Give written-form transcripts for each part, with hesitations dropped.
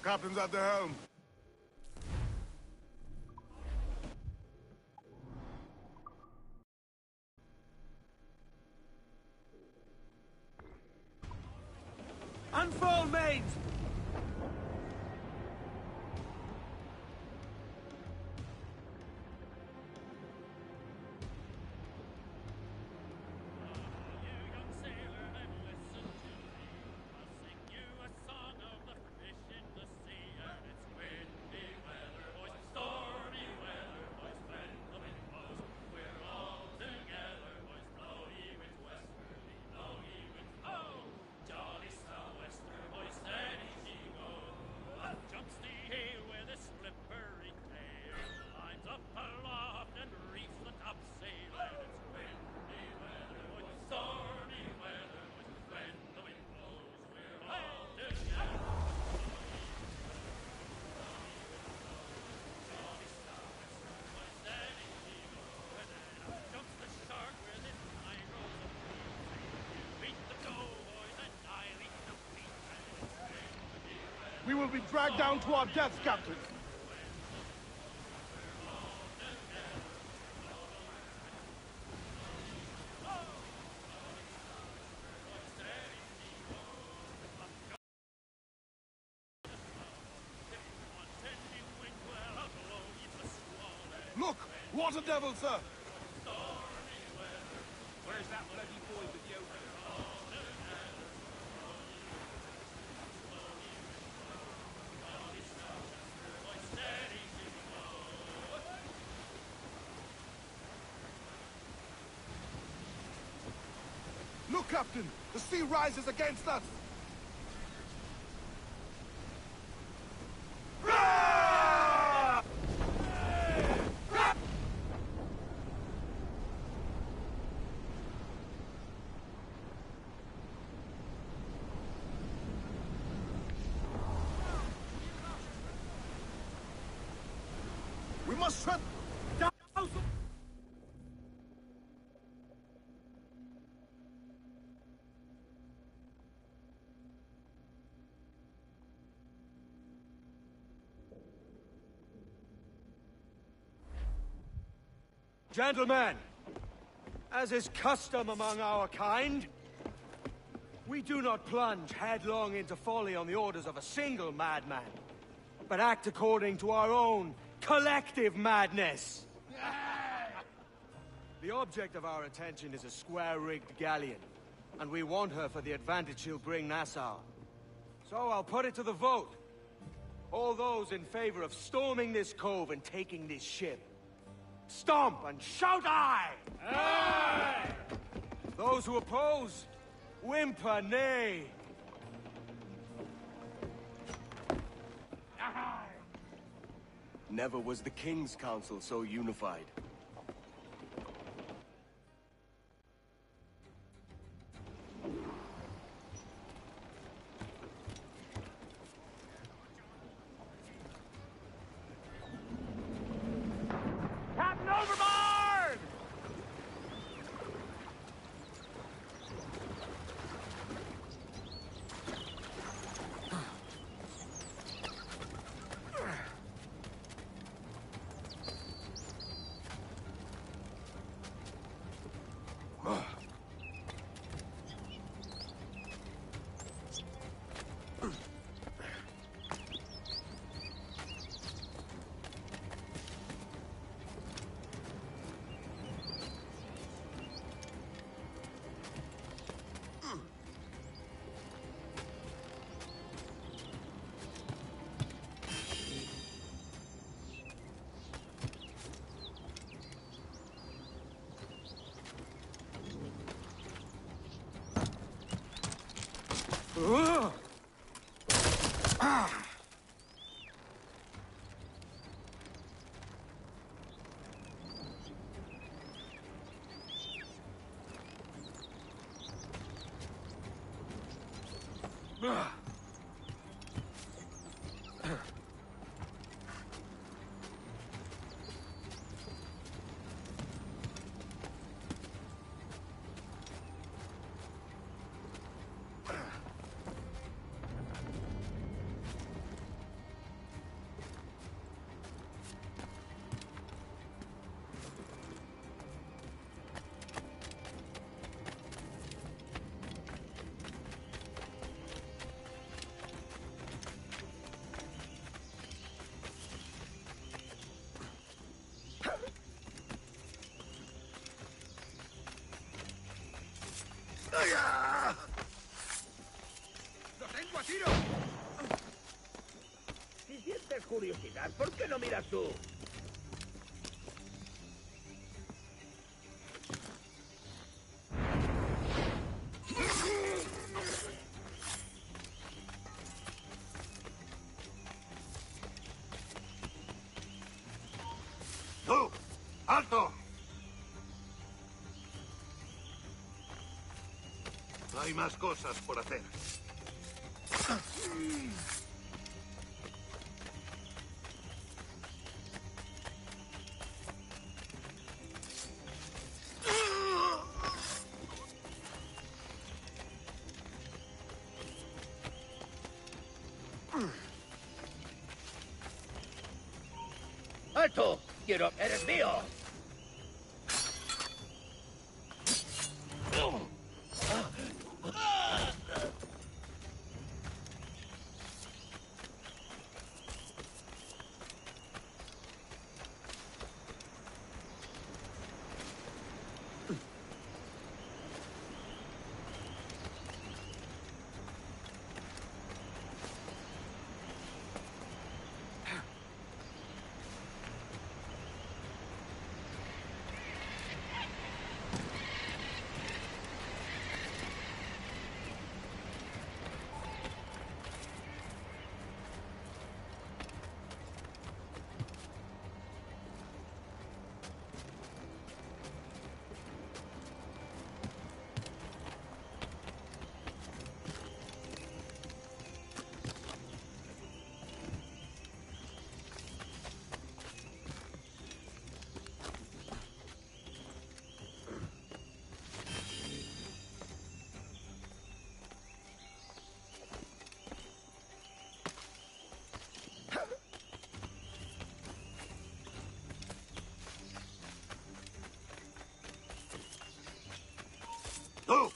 Captain's at the helm. Unfold, mates! We will be dragged down to our deaths, Captain. Look! What a devil, sir! Where's that bloody boy with the open? Look, Captain! The sea rises against us! We must shut down! Gentlemen, as is custom among our kind, we do not plunge headlong into folly on the orders of a single madman, but act according to our own collective madness. The object of our attention is a square-rigged galleon, and we want her for the advantage she'll bring Nassau. So I'll put it to the vote. All those in favor of storming this cove and taking this ship, stomp and shout aye! Aye! Those who oppose, whimper nay. Never was the King's Council so unified. Captain overboard! tiro! Si sientes curiosidad, ¿por qué no miras tú? ¡Tú! ¡Alto! Hay más cosas por hacer. ¡Alto! ¡Quiero! ¡Eres mío! ¡Tú!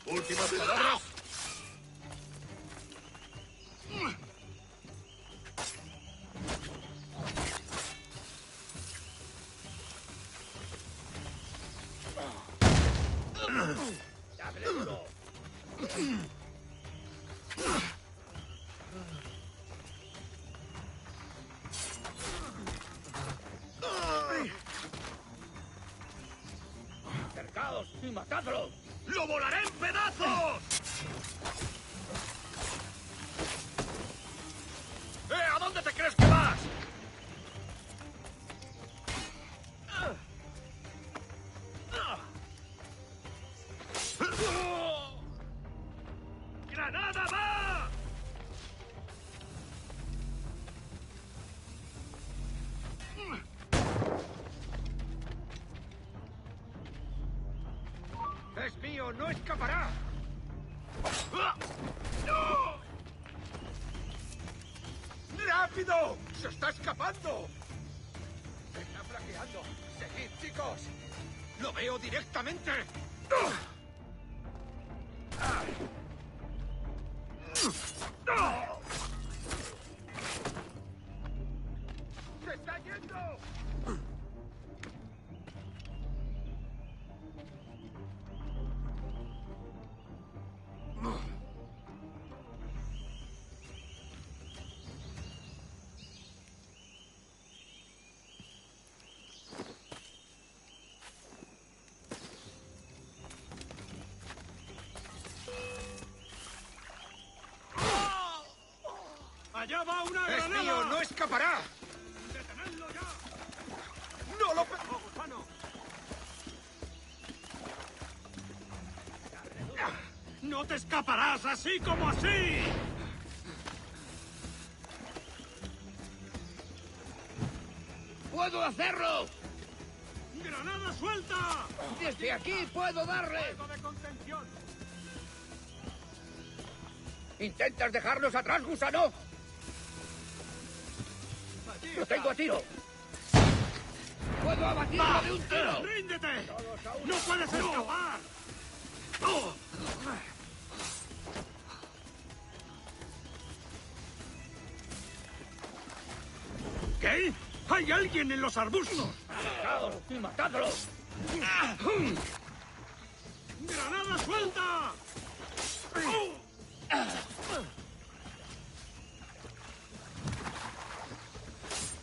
¡Últimas palabras! ¡Dale duro! ¡Acercaos y matadlo! ¡Lo volaré en pedazos! ¿A dónde te crees que vas? ¡Granada va! ¡Es mío! ¡No escapará! ¡No! ¡Rápido! ¡Se está escapando! ¡Se está flaqueando! ¡Seguid, chicos! ¡Lo veo directamente! ¡Se está yendo! ¡Allá va una ¡Es granada! mío! ¡No escapará! ¡Detenedlo ya! ¡No lo... ¡Oh, gusano! ¡No te escaparás así como así! ¡Puedo hacerlo! ¡Granada suelta! ¡Desde aquí puedo darle! ¡Fuego de contención! ¿Intentas dejarnos atrás, gusano? ¡Lo tengo a tiro! ¡Puedo abatirlo de un tiro! ¡Ríndete! ¡No puedes escapar! ¿Qué? ¡Hay alguien en los arbustos! ¡Atacaos y matadlo! ¡Granada suelta!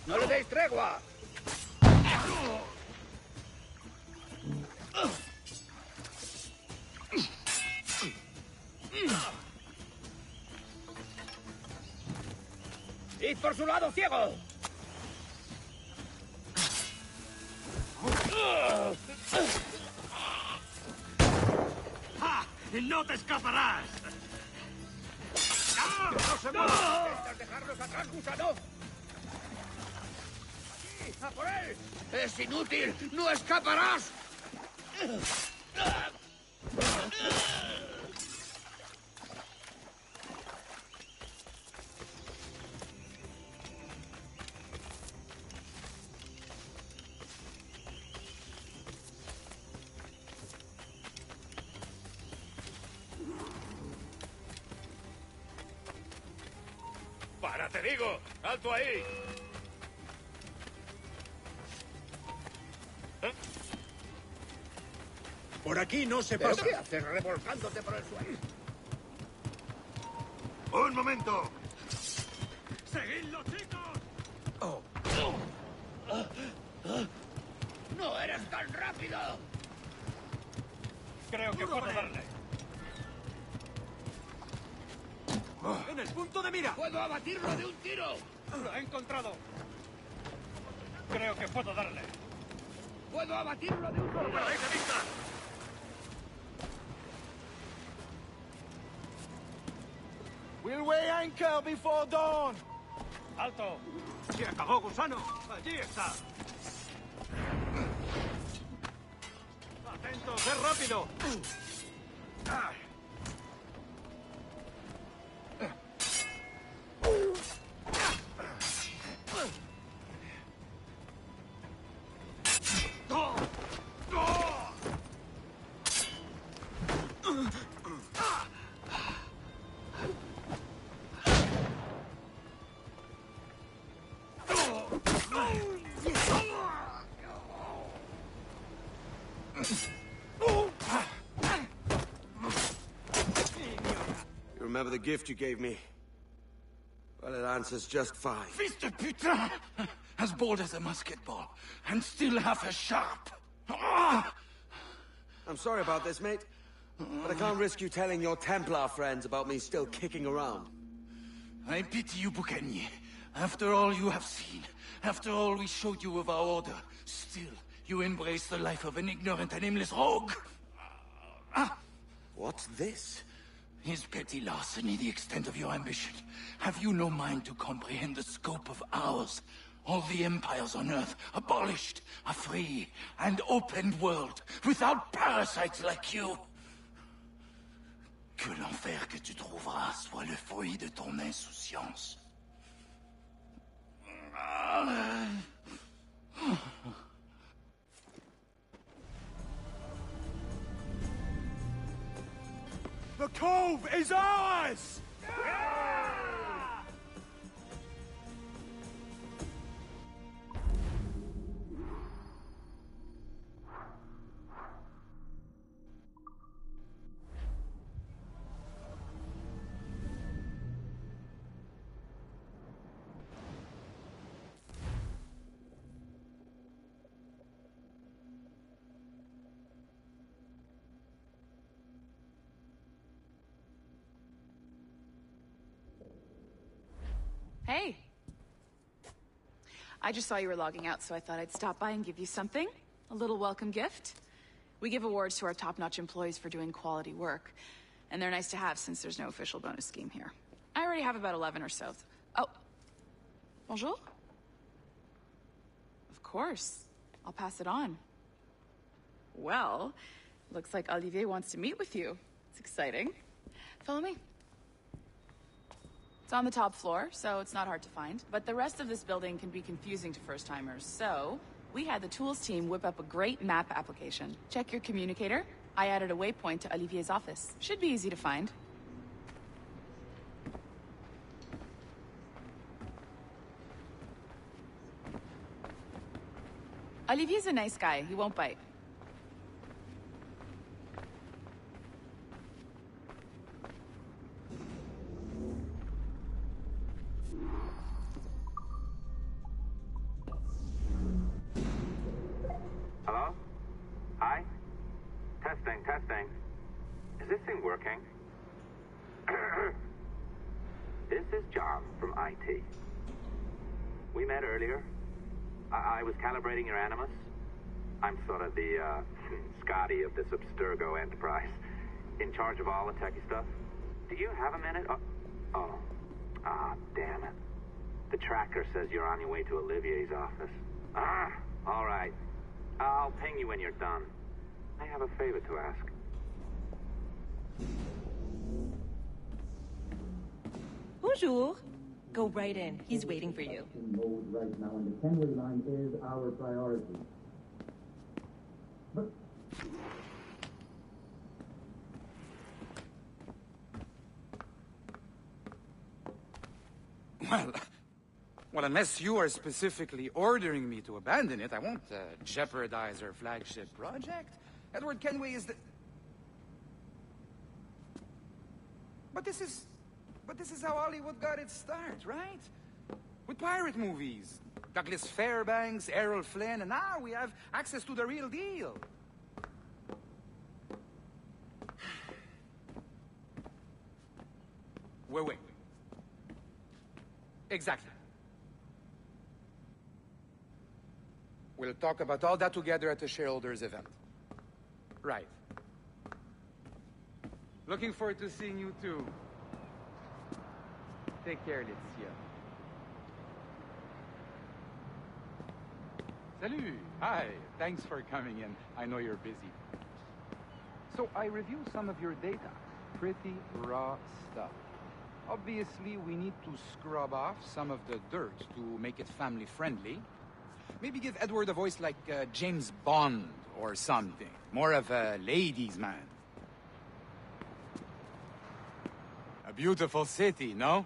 ¡No le deis tregua! ¡Id por su lado, ciego! ¡Ja! ¡No te escaparás! ¡No se mueva! ¿Intentas dejarlos atrás, gusano? ¡A por él! ¡Es inútil! ¡No escaparás! ¡Para, te digo! ¡Alto ahí! Por aquí no se ¿Pero pasa. qué haces revolcándote por el suelo? ¡Un momento! ¡Seguidlo, chicos! ¡No eres tan rápido! Creo que puedo darle. ¡En el punto de mira! ¡Puedo abatirlo de un tiro! ¡Lo he encontrado! Creo que puedo darle. ¡Puedo abatirlo de un tiro! ¡Perdéis de vista! We'll weigh anchor before dawn. ¡Alto! ¡Se acabó, gusano! ¡Allí está! ¡Atentos! ¡Es rápido! You remember the gift you gave me? Well, it answers just fine. Fils de putain! As bold as a musket ball, and still half as sharp. Ah! I'm sorry about this, mate. But I can't risk you telling your Templar friends about me still kicking around. I pity you, Boucanier. After all you have seen, after all we showed you of our order, still you embrace the life of an ignorant and aimless rogue. What's this? Is petty larceny the extent of your ambition? Have you no mind to comprehend the scope of ours? All the empires on Earth abolished, a free and open world, without parasites like you. Que l'enfer que tu trouveras soit le fruit de ton insouciance. The cove is ours! Hey. I just saw you were logging out, so I thought I'd stop by and give you something. A little welcome gift. We give awards to our top-notch employees for doing quality work. And they're nice to have since there's no official bonus scheme here. I already have about 11 or so. Oh. Bonjour? Of course. I'll pass it on. Well, looks like Olivier wants to meet with you. It's exciting. Follow me. It's on the top floor, so it's not hard to find. But the rest of this building can be confusing to first-timers, so we had the tools team whip up a great map application. Check your communicator. I added a waypoint to Olivier's office. Should be easy to find. Olivier's a nice guy. He won't bite. working? This is John from IT. We met earlier. I was calibrating your Animus. I'm sort of the, Scotty of this Abstergo enterprise. In charge of all the techie stuff. Do you have a minute? Damn it. The tracker says you're on your way to Olivier's office. All right. I'll ping you when you're done. I have a favor to ask. Bonjour. Go right in. He's waiting for you. Mode right now, and the Kenway line is our priority. But Well, unless you are specifically ordering me to abandon it, I won't jeopardize our flagship project. Edward Kenway is the... But this is how Hollywood got its start, right? With pirate movies. Douglas Fairbanks, Errol Flynn, and now we have access to the real deal. Wait. Exactly. We'll talk about all that together at the shareholders event. Right. Looking forward to seeing you too. Take care, Laetitia. Salut! Hi, thanks for coming in. I know you're busy. So I reviewed some of your data. Pretty raw stuff. Obviously, we need to scrub off some of the dirt to make it family-friendly. Maybe give Edward a voice like James Bond or something. More of a ladies' man. A beautiful city, no?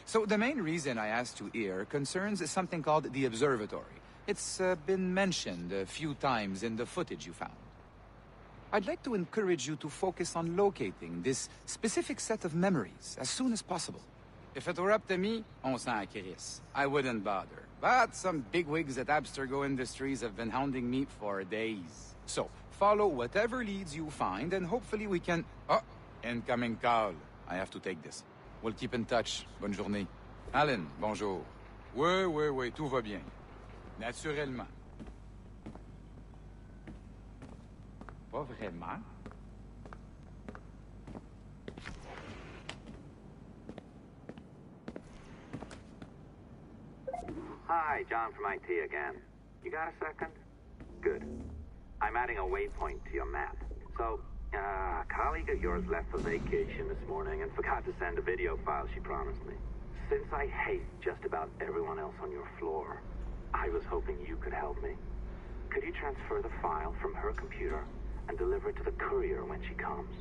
So the main reason I asked you here concerns something called the Observatory. It's been mentioned a few times in the footage you found. I'd like to encourage you to focus on locating this specific set of memories as soon as possible. If it were up to me, on s'en crisse. I wouldn't bother. But some bigwigs at Abstergo Industries have been hounding me for days. So, follow whatever leads you find, and hopefully we can... Oh, incoming call. I have to take this. We'll keep in touch. Bonne journée. Alan, bonjour. Oui, tout va bien. Naturellement. Pas vraiment? Hi, John from IT again. You got a second? Good. I'm adding a waypoint to your map. So, a colleague of yours left for vacation this morning and forgot to send a video file she promised me. Since I hate just about everyone else on your floor, I was hoping you could help me. Could you transfer the file from her computer and deliver it to the courier when she comes?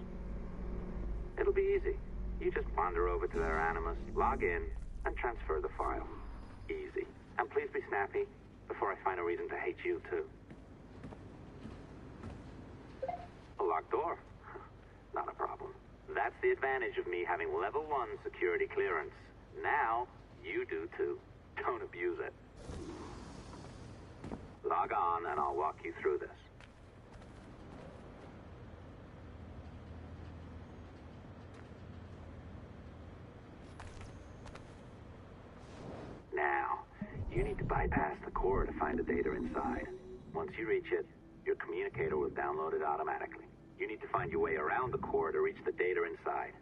It'll be easy. You just wander over to their Animus, log in, and transfer the file. Easy. And please be snappy before I find a reason to hate you, too. A locked door? Not a problem. That's the advantage of me having level 1 security clearance. Now, you do too. Don't abuse it. Log on and I'll walk you through this. Now, you need to bypass the core to find the data inside. Once you reach it, your communicator will download it automatically. You need to find your way around the core to reach the data inside.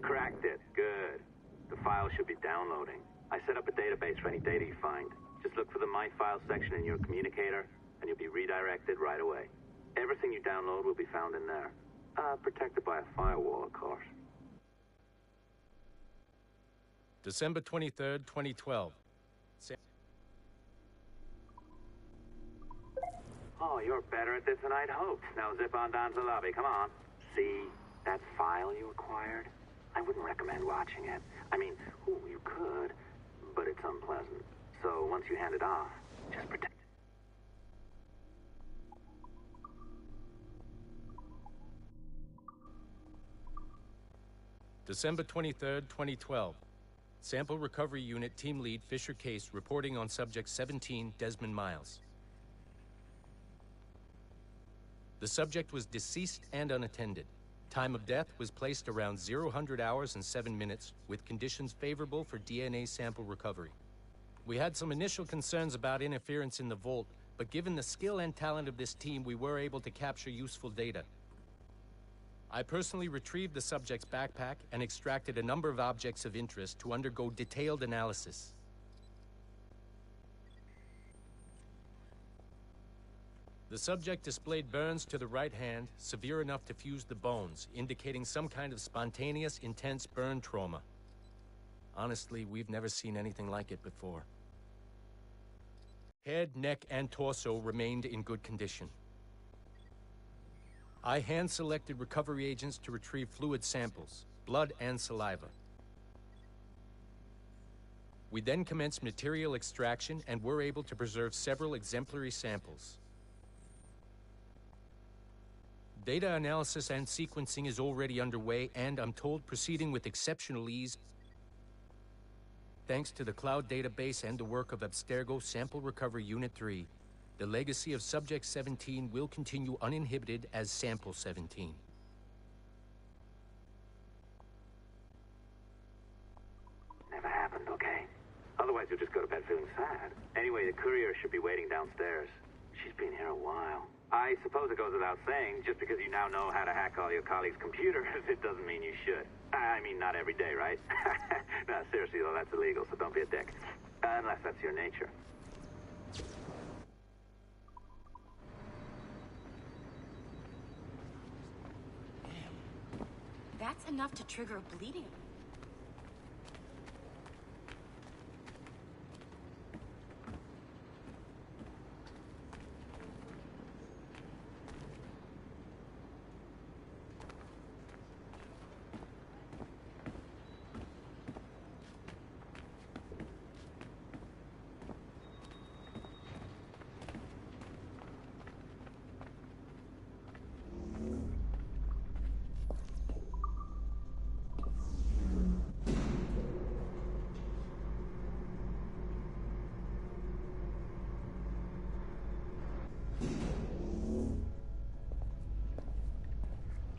Cracked it. Good. The file should be downloading. I set up a database for any data you find. Just look for the My Files section in your communicator, and you'll be redirected right away. Everything you download will be found in there. Protected by a firewall, of course. December 23rd, 2012. Oh, you're better at this than I'd hoped. Now zip on down to the lobby. Come on. See that file you acquired? I wouldn't recommend watching it. I mean, you could, but it's unpleasant. So once you hand it off, just protect it. December 23rd, 2012. Sample Recovery Unit Team Lead Fisher Case reporting on Subject 17, Desmond Miles. The subject was deceased and unattended. Time of death was placed around 0 hours and 7 minutes, with conditions favorable for DNA sample recovery. We had some initial concerns about interference in the vault, but given the skill and talent of this team, we were able to capture useful data. I personally retrieved the subject's backpack and extracted a number of objects of interest to undergo detailed analysis. The subject displayed burns to the right hand, severe enough to fuse the bones, indicating some kind of spontaneous, intense burn trauma. Honestly, we've never seen anything like it before. Head, neck, and torso remained in good condition. I hand-selected recovery agents to retrieve fluid samples, blood and saliva. We then commenced material extraction and were able to preserve several exemplary samples. Data analysis and sequencing is already underway, and I'm told proceeding with exceptional ease. Thanks to the cloud database and the work of Abstergo Sample Recovery Unit 3, the legacy of Subject 17 will continue uninhibited as Sample 17. Never happened, okay? Otherwise you'll just go to bed feeling sad. Anyway, the courier should be waiting downstairs. She's been here a while. I suppose it goes without saying, just because you now know how to hack all your colleagues' computers, it doesn't mean you should. I mean, not every day, right? No, seriously, though, that's illegal, so don't be a dick. Unless that's your nature. That's enough to trigger a bleeding.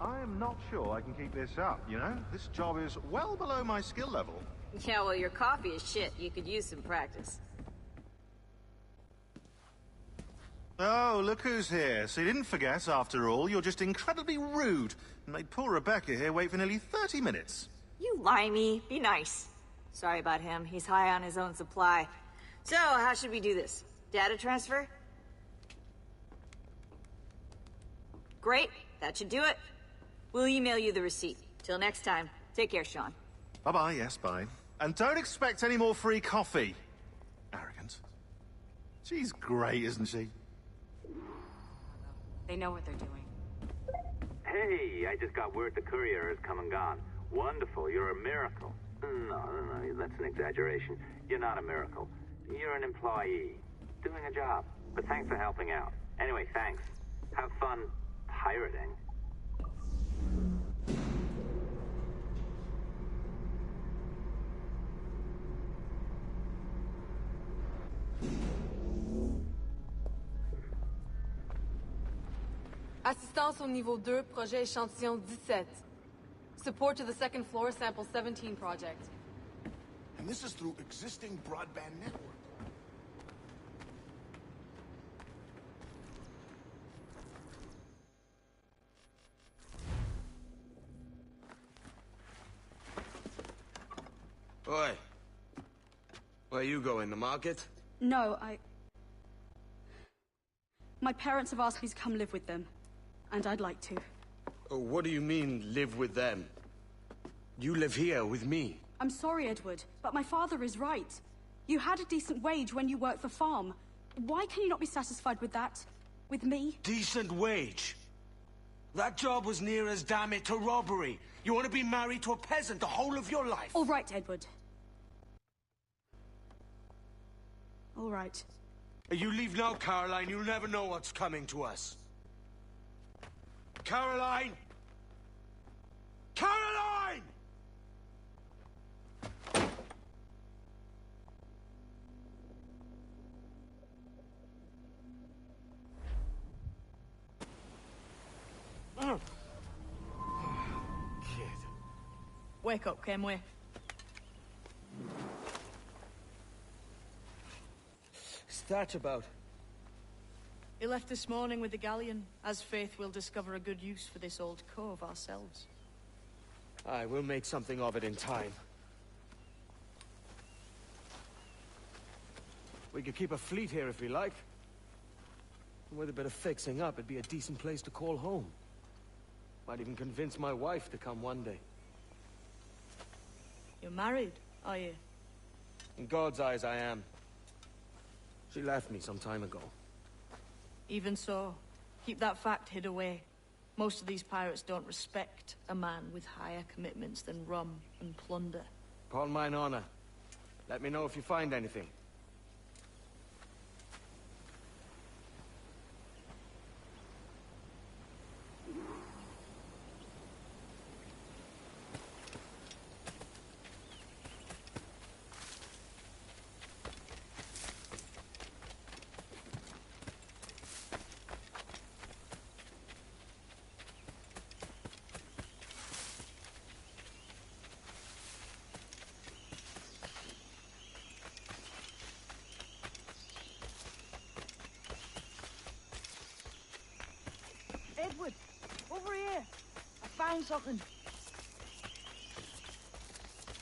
I'm not sure I can keep this up, you know? This job is well below my skill level. Yeah, well, your coffee is shit. You could use some practice. Oh, look who's here. So you didn't forget, after all. You're just incredibly rude and made poor Rebecca here wait for nearly 30 minutes. You limey. Be nice. Sorry about him. He's high on his own supply. So, how should we do this? Data transfer? Great. That should do it. We'll email you the receipt. Till next time. Take care, Sean. Bye-bye, yes, bye. And don't expect any more free coffee. Arrogant. She's great, isn't she? They know what they're doing. Hey, I just got word the courier has come and gone. Wonderful, you're a miracle. No, that's an exaggeration. You're not a miracle. You're an employee. Doing a job. But thanks for helping out. Anyway, thanks. Have fun pirating. Assistance au niveau 2, projet échantillon 17. Support to the second floor sample 17 project. And this is through existing broadband network. Oi. Where you going, the market? No, my parents have asked me to come live with them. And I'd like to. Oh, what do you mean, live with them? You live here with me. I'm sorry, Edward, but my father is right. You had a decent wage when you worked the farm. Why can you not be satisfied with that? With me? Decent wage? That job was near as, damn it, to robbery. You want to be married to a peasant the whole of your life? All right, Edward. All right. You leave now, Caroline. You'll never know what's coming to us. Caroline! Caroline! Kid. Wake up, Kenway. What's that about? He left this morning with the galleon. As faith, we'll discover a good use for this old cove ourselves. Aye, we'll make something of it in time. We could keep a fleet here if we like. And with a bit of fixing up, it'd be a decent place to call home. Might even convince my wife to come one day. You're married, are you? In God's eyes, I am. She left me some time ago. Even so, keep that fact hid away. Most of these pirates don't respect a man with higher commitments than rum and plunder. Upon mine honor. Let me know if you find anything. Edward, over here. I found something.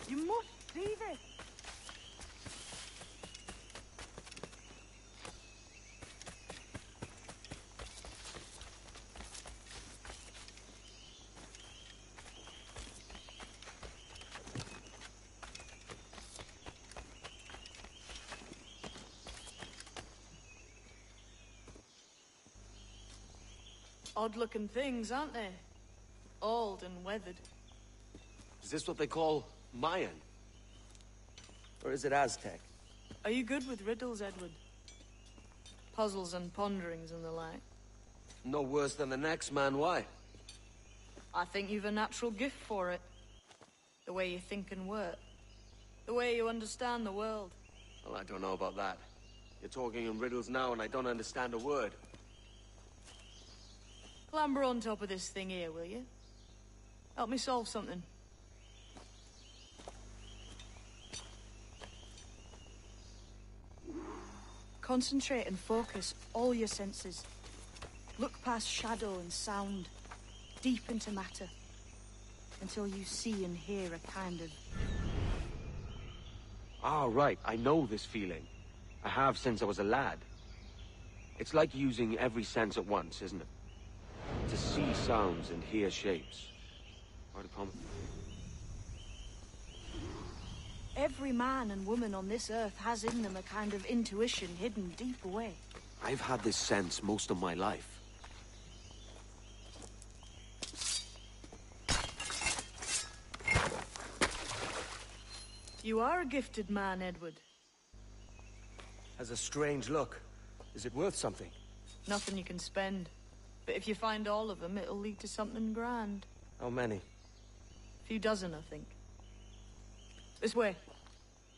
You must see this. Odd-looking things, aren't they? Old and weathered. Is this what they call Mayan? Or is it Aztec? Are you good with riddles, Edward? Puzzles and ponderings and the like? No worse than the next man, why? I think you've a natural gift for it. The way you think and work. The way you understand the world. Well, I don't know about that. You're talking in riddles now and I don't understand a word. Clamber on top of this thing here, will you? Help me solve something. Concentrate and focus all your senses. Look past shadow and sound, deep into matter, until you see and hear a kind of... Ah, right. I know this feeling. I have since I was a lad. It's like using every sense at once, isn't it? To see sounds and hear shapes. Right upon. Every man and woman on this earth has in them a kind of intuition hidden deep away. I've had this sense most of my life. You are a gifted man, Edward. Has a strange look. Is it worth something? Nothing you can spend. But if you find all of them, it'll lead to something grand. How many? A few dozen, I think. This way.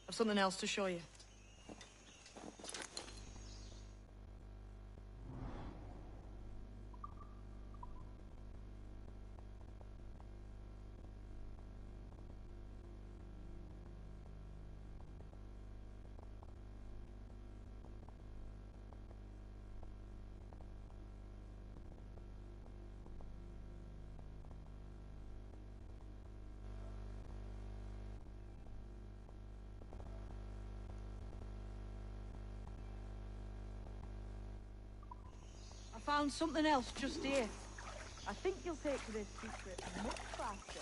I've something else to show you. Found something else just here. I think you'll take to this secret much faster.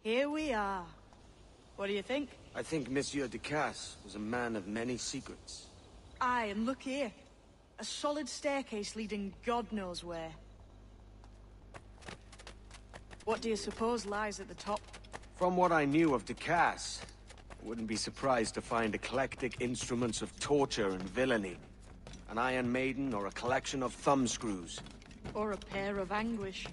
Here we are. What do you think? I think Monsieur Ducasse was a man of many secrets. Aye, and look here. A solid staircase leading God knows where. What do you suppose lies at the top? From what I knew of Ducasse, I wouldn't be surprised to find eclectic instruments of torture and villainy. An Iron Maiden or a collection of thumbscrews. Or a pair of anguish.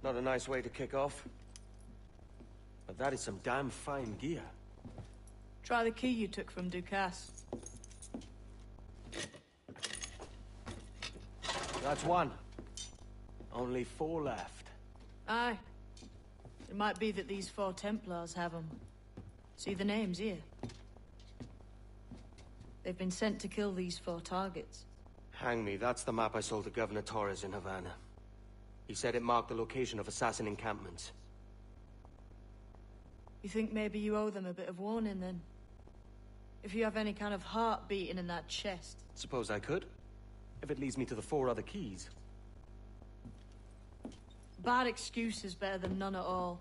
Not a nice way to kick off. But that is some damn fine gear. Try the key you took from Ducasse. That's one. Only 4 left. Aye. It might be that these 4 Templars have them. See the names here? They've been sent to kill these 4 targets. Hang me, that's the map I sold to Governor Torres in Havana. He said it marked the location of assassin encampments. You think maybe you owe them a bit of warning, then? If you have any kind of heart beating in that chest. Suppose I could? If it leads me to the 4 other keys. Bad excuse is better than none at all.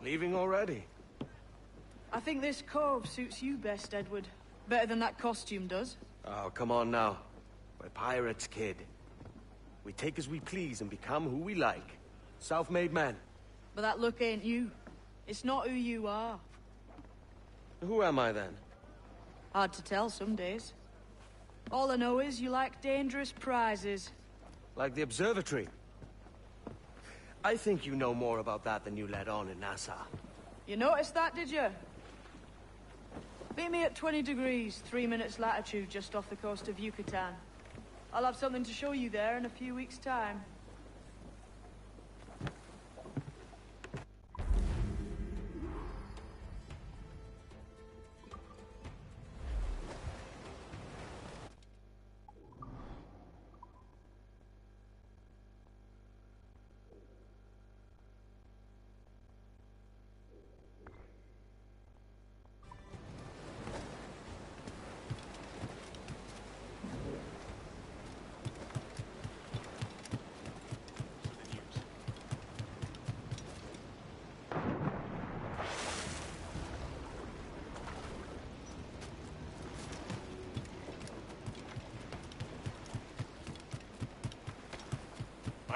Leaving already? I think this cove suits you best, Edward. Better than that costume does. Oh, come on now. We're pirates, kid. We take as we please and become who we like. Self-made men. But that look ain't you. It's not who you are. Who am I, then? Hard to tell some days. All I know is you like dangerous prizes. Like the observatory. I think you know more about that than you let on in Nassau. You noticed that, did you? Meet me at 20 degrees, 3 minutes latitude just off the coast of Yucatan. I'll have something to show you there in a few weeks' time.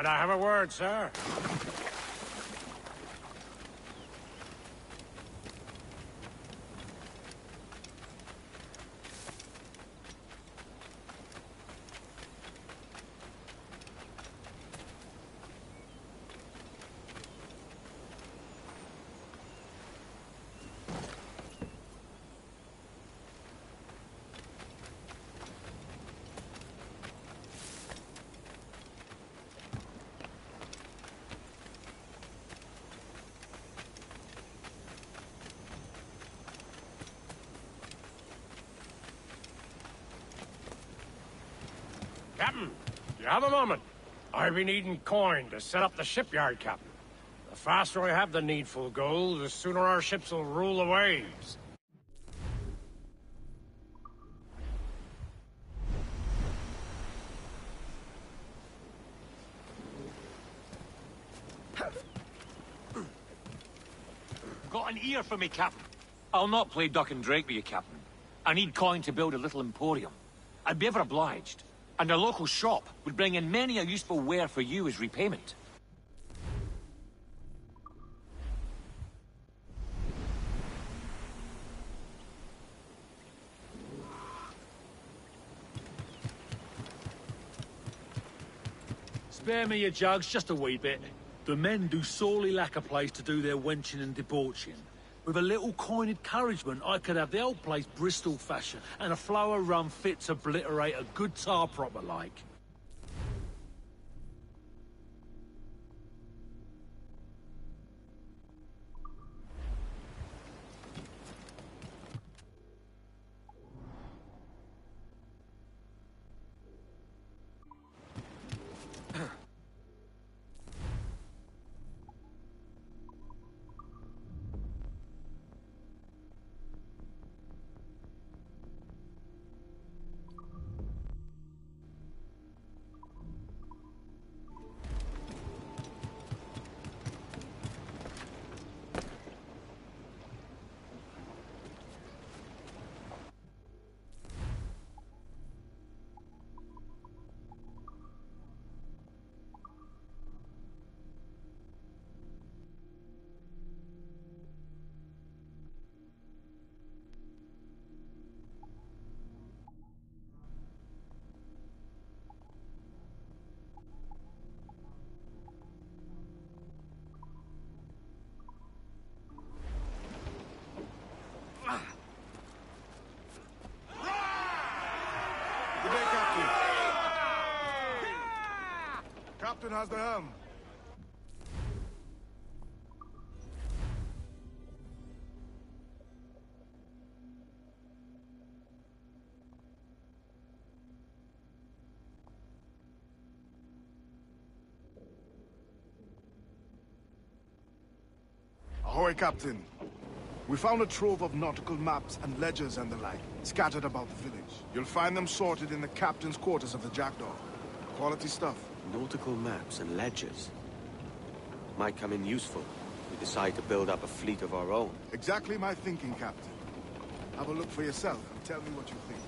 Might I have a word, sir? Captain, you have a moment. I've been needing coin to set up the shipyard, Captain. The faster I have the needful gold, the sooner our ships will rule the waves. Got an ear for me, Captain? I'll not play duck and drake with you, Captain. I need coin to build a little emporium. I'd be ever obliged. And a local shop would bring in many a useful ware for you as repayment. Spare me your jugs, just a wee bit. The men do sorely lack a place to do their wenching and debauching. With a little coin encouragement, I could have the old place Bristol fashion, and a flow of rum fit to obliterate a good tar proper like. Captain has the helm. Ahoy, Captain. We found a trove of nautical maps and ledgers and the like, scattered about the village. You'll find them sorted in the captain's quarters of the Jackdaw. Quality stuff. Nautical maps and ledgers. Might come in useful. We decide to build up a fleet of our own. Exactly my thinking, Captain. Have a look for yourself and tell me what you think.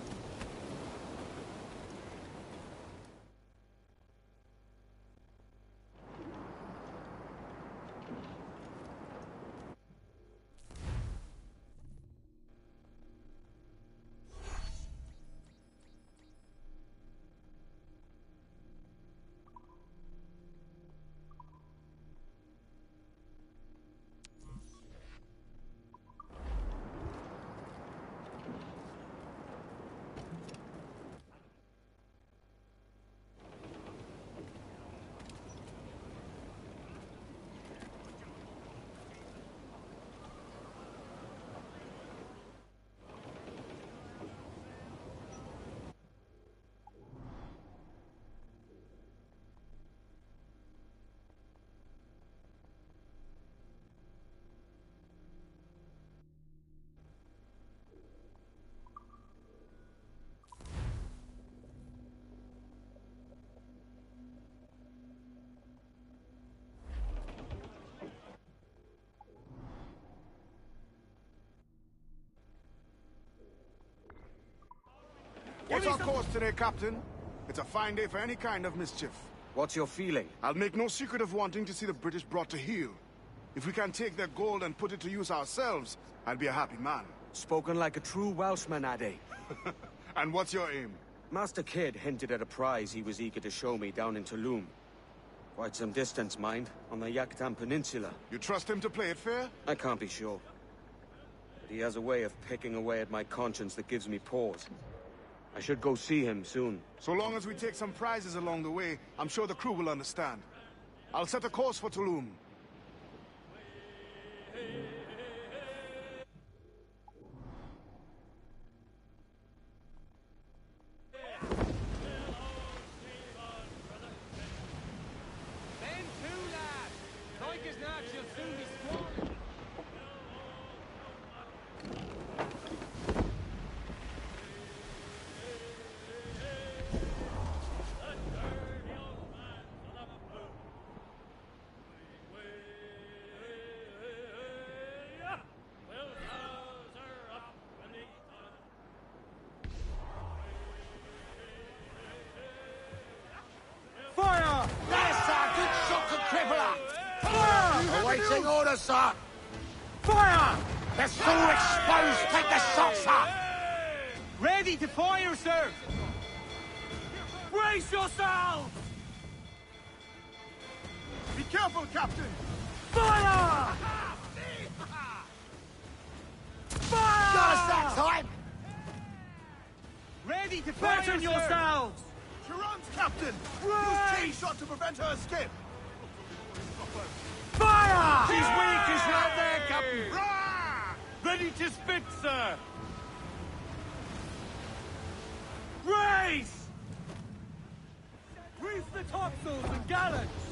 What's our course today, Captain? It's a fine day for any kind of mischief. What's your feeling? I'll make no secret of wanting to see the British brought to heel. If we can take their gold and put it to use ourselves, I'll be a happy man. Spoken like a true Welshman, Ade. And what's your aim? Master Kidd hinted at a prize he was eager to show me down in Tulum. Quite some distance, mind, on the Yaktan Peninsula. You trust him to play it fair? I can't be sure. But he has a way of picking away at my conscience that gives me pause. I should go see him soon. So long as we take some prizes along the way, I'm sure the crew will understand. I'll set a course for Tulum. Fire! Yes, sir! Good shot, good crippler! Fire! Awaiting orders, sir! Fire! Vessel exposed! Take the shot, sir! Ready to fire, sir! Brace yourselves! Be careful, Captain! Fire! Fire! Got us that time! Ready to fire, Batten yourselves! She runs, Captain! Use chain shot to prevent her escape! Fire! She's weak, is right there, Captain! Ready to spit, sir! Race! Reef the topsails and gallants!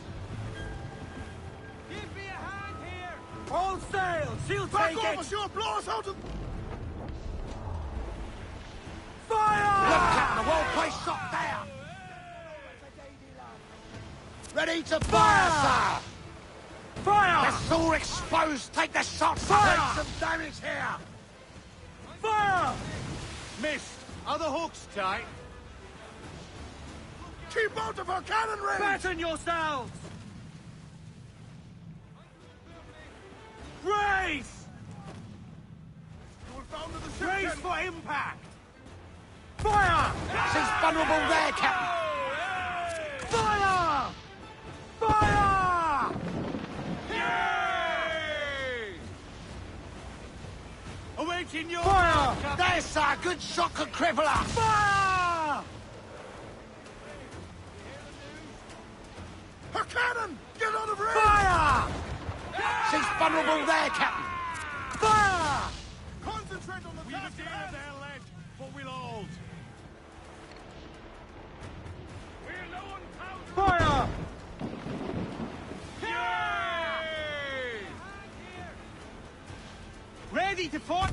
Give me a hand here! All sail! She'll take Back it! over, she'll blow us out of... Fire! Look, Captain, a well-placed shot there! Ready to fire, sir! Fire! Vessel exposed! Take the shot! Fire! Take some damage here! Fire! Missed. Are the hooks tight? Keep out of her cannon range! Batten yourselves! Race! Race for impact! Fire! She's vulnerable there, Captain! Fire! Fire! Yay! Awaiting your Fire! mark, There's sir! Good shot, good crippler! Fire! Her cannon! Get out of range! Fire! She's vulnerable there, Captain! Fire! Concentrate on the We've task a at hand! their ledge, but we'll hold. Fire! Yay! Ready to fight!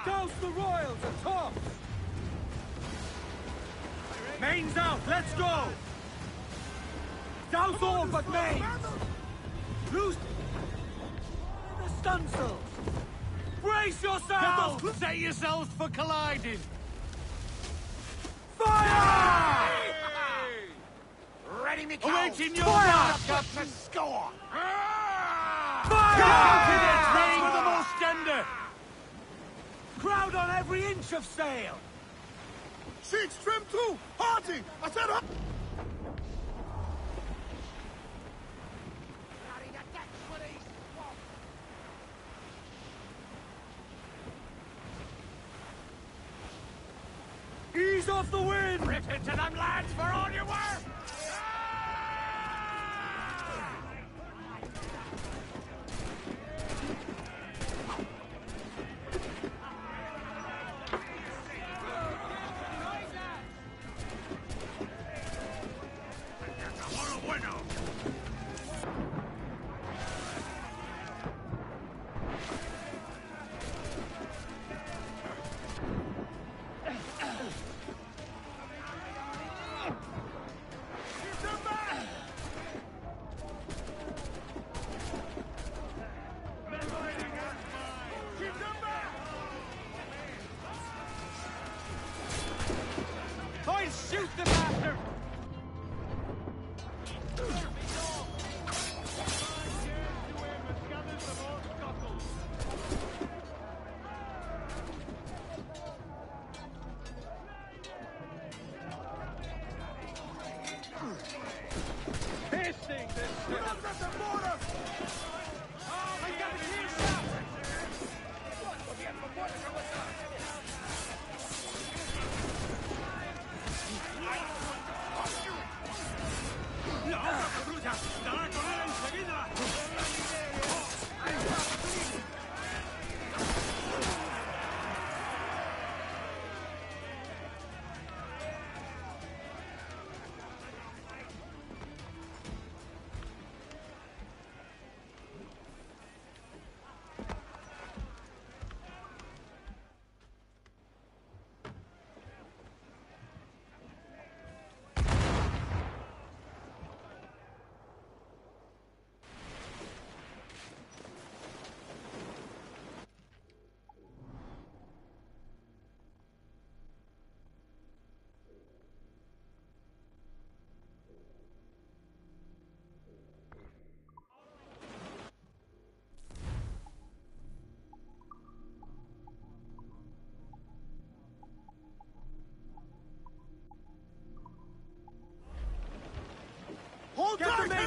Douse the royals at tops! Mains out, let's go! Douse all but mains! Loose the stunsails! Brace yourselves! Set yourselves for colliding! Fire! Ready, me Awaiting your Fire! mark, Captain! Score! Confidence reigns with the most tender! Crowd on every inch of sail! Sheets trim too! Hearty! I said her! Ease off the wind! Rip into them, lads, for all you're worth!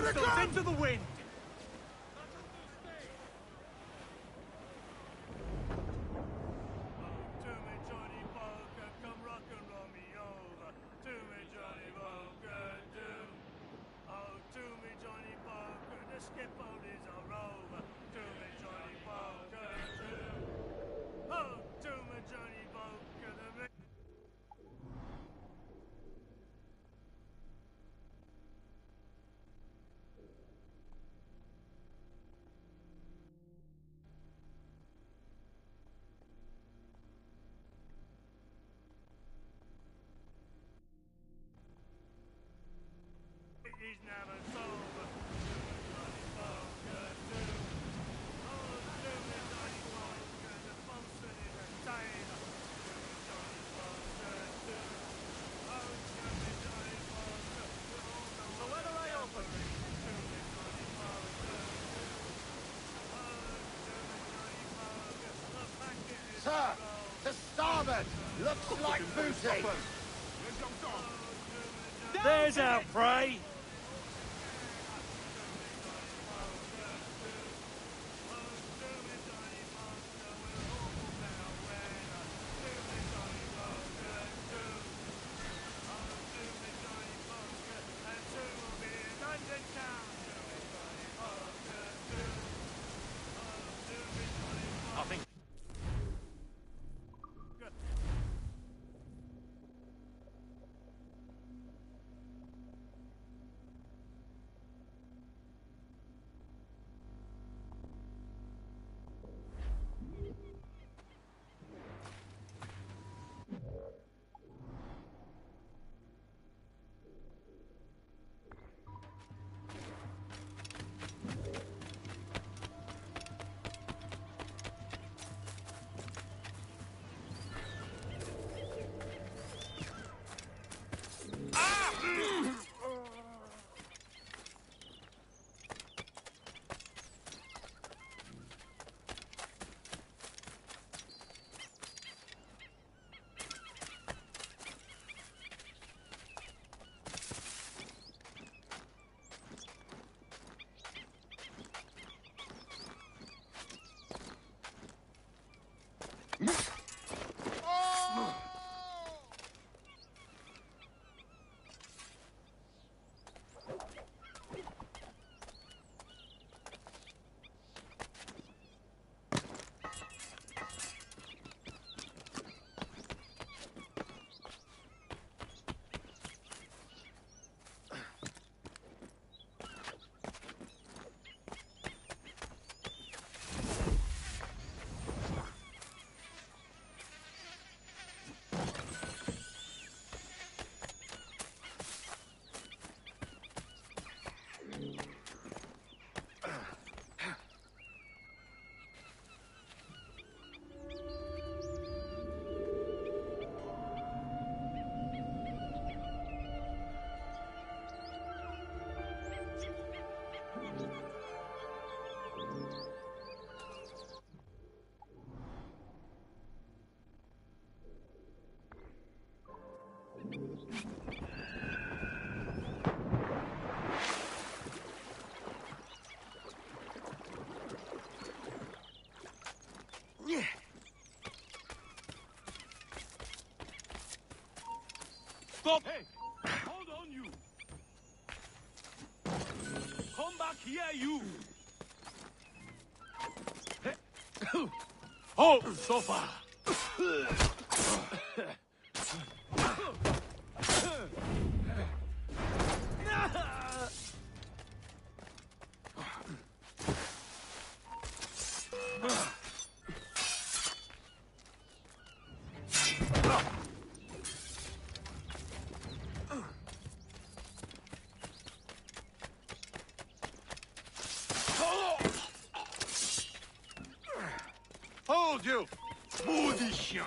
Missiles into the wind! He's never sober. Sir, to starboard! Looks like booty! There's our prey! I think... Stop! Hey! Hold on, you! Come back here, you! Hold, so far! Hold you! Maudit chien!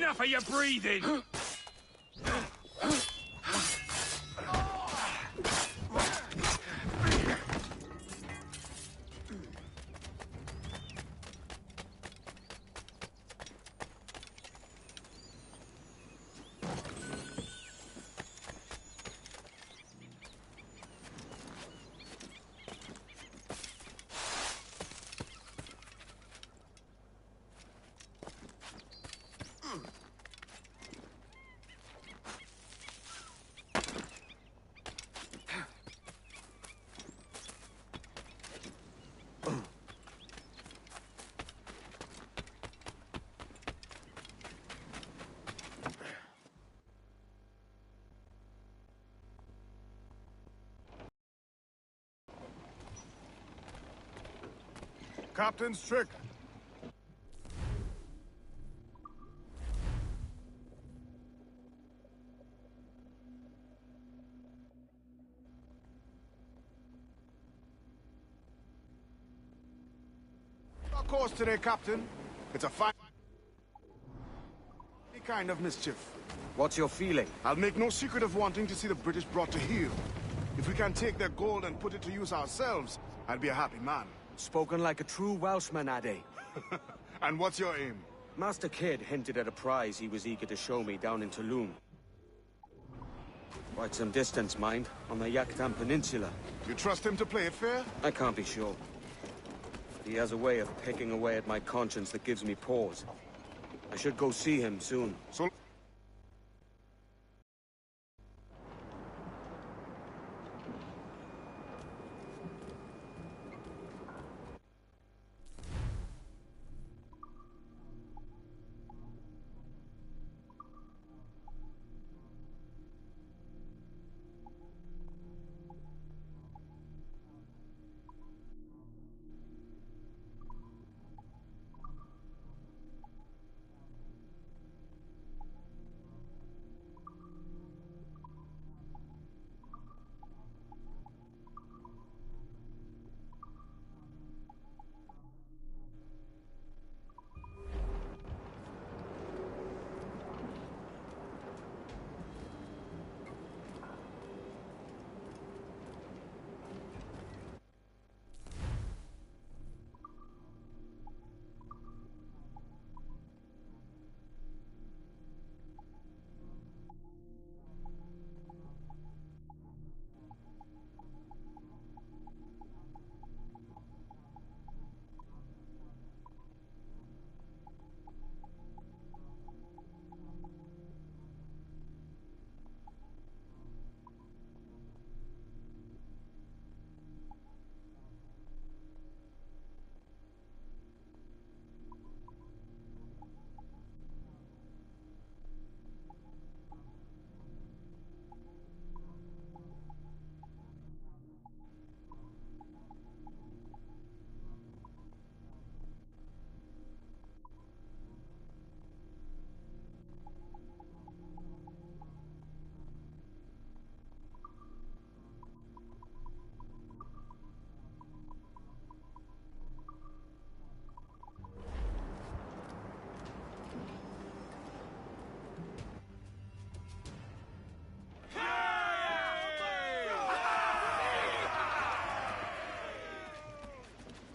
enough of your breathing! Captain's trick. Our course today, Captain. It's a fine kind of mischief. What's your feeling? I'll make no secret of wanting to see the British brought to heel. If we can take their gold and put it to use ourselves, I'll be a happy man. Spoken like a true Welshman, Ade. And what's your aim? Master Kidd hinted at a prize he was eager to show me down in Tulum. Quite some distance, mind, on the Yaktan Peninsula. You trust him to play it fair? I can't be sure. He has a way of picking away at my conscience that gives me pause. I should go see him soon. So...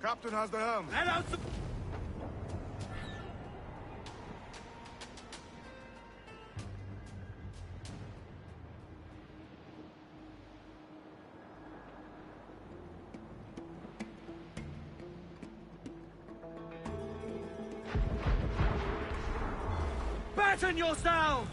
Captain has the helm. Let out the... Batten yourselves!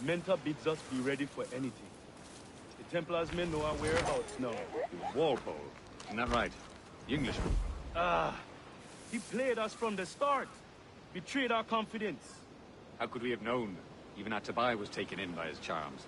Menta bids us be ready for anything. The Templars may know our whereabouts now. Walpole, isn't that right? The Englishman? He played us from the start. Betrayed our confidence. How could we have known? Even Atabai was taken in by his charms.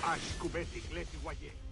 Ash Kubetik Leti Waye.